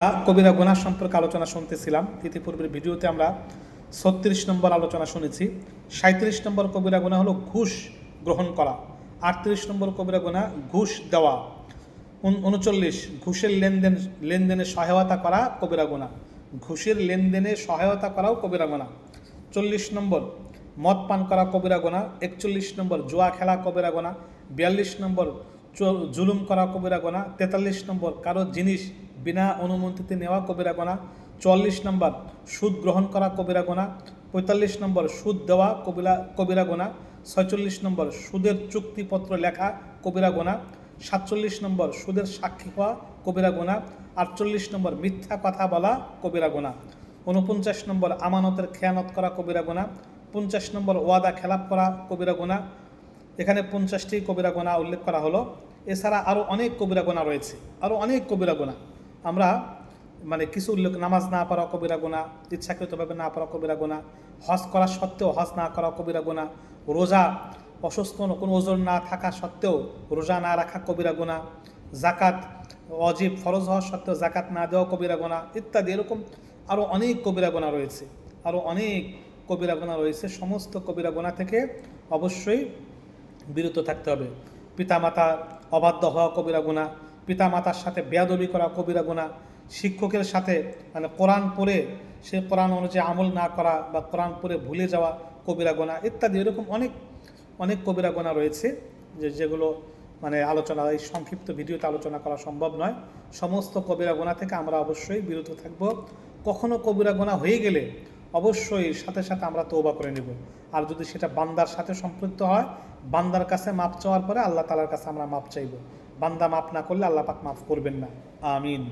কবিরা গুনাহ সম্পর্কে আলোচনা শুনতেছিলাম। ইতিপূর্বের ভিডিওতে আমরা ৩৬ নম্বর আলোচনা শুনেছি। ৩৭ নম্বর কবিরা গুনাহ হলো ঘুষ গ্রহণ করা। ৩৮ নম্বর কবিরা গুনাহ ঘুষ দেওয়া। ৩৯ ঘুষের লেনদেনে সহায়তা করা কবিরা গুনাহ। ঘুষের লেনদেনে সহায়তা করাও কবিরা গুনাহ। ৪০ নম্বর মদ পান করা কবিরা গুনাহ। ৪১ নম্বর জুয়া খেলা কবিরা গুনাহ। ৪২ নম্বর জুলুম করা কবিরা গুনাহ। ৪৩ নম্বর কারো জিনিস বিনা অনুমতিতে নেওয়া কবিরা গুনাহ। ৪৪ নম্বর সুদ গ্রহণ করা কবিরা গুনাহ। ৪৫ নম্বর সুদ দেওয়া কবিরা গুনাহ। ৪৬ নম্বর সুদের চুক্তিপত্র লেখা কবিরা গুনাহ। ৪৭ নম্বর সুদের সাক্ষী হওয়া কবিরা গুনাহ। ৪৮ নম্বর মিথ্যা কথা বলা কবিরা গুনাহ। ৪৯ নম্বর আমানতের খেয়ানত করা কবিরা গুনাহ। ৫০ নম্বর ওয়াদা খেলাপ করা কবিরা গুনাহ। এখানে ৫০টি কবিরা গুনাহ উল্লেখ করা হলো। এছাড়া আরও অনেক কবিরা গুনাহ রয়েছে, আরও অনেক কবিরা গুনাহ। আমরা কিছু উল্লেখ, নামাজ না পড়া কবিরা গুনাহ, ইচ্ছাকৃতভাবে না পড়া কবিরা গুনাহ, হজ করা সত্ত্বেও হজ না করা কবিরা গুনাহ, রোজা অসুস্থ কোনো ওজন না থাকা সত্ত্বেও রোজা না রাখা কবিরা গুনাহ, জাকাত ওয়াজিব ফরজ হওয়া সত্ত্বেও জাকাত না দেওয়া কবিরা গুনাহ ইত্যাদি। এরকম আরও অনেক কবিরা গুনাহ রয়েছে, আরও অনেক কবিরা গুনাহ রয়েছে। সমস্ত কবিরা গুনাহ থেকে অবশ্যই বিরত থাকতে হবে। পিতামাতা অবাধ্য হওয়া কবিরা গুনাহ, পিতামাতার সাথে বেয়াদবি করা কবিরা গুনাহ, শিক্ষকের সাথে কোরআন পড়ে সে কোরআন অনুযায়ী আমল না করা বা কোরআন পড়ে ভুলে যাওয়া কবিরা গুনাহ ইত্যাদি। এরকম অনেক অনেক কবিরা গুনাহ রয়েছে যেগুলো আলোচনা এই সংক্ষিপ্ত ভিডিওতে আলোচনা করা সম্ভব নয়। সমস্ত কবিরা গুনাহ থেকে আমরা অবশ্যই বিরত থাকব। কখনো কবিরা গুনাহ হয়ে গেলে অবশ্যই সাথে সাথে আমরা তওবা করে নেব। আর যদি সেটা বান্দার সাথে সম্পৃক্ত হয়, বান্দার কাছে মাপ চাওয়ার পরে আল্লাহ তাআলার কাছে আমরা মাপ চাইব। বান্দা মাপ না করলে আল্লাহ পাক মাফ করবেন না। আমিন।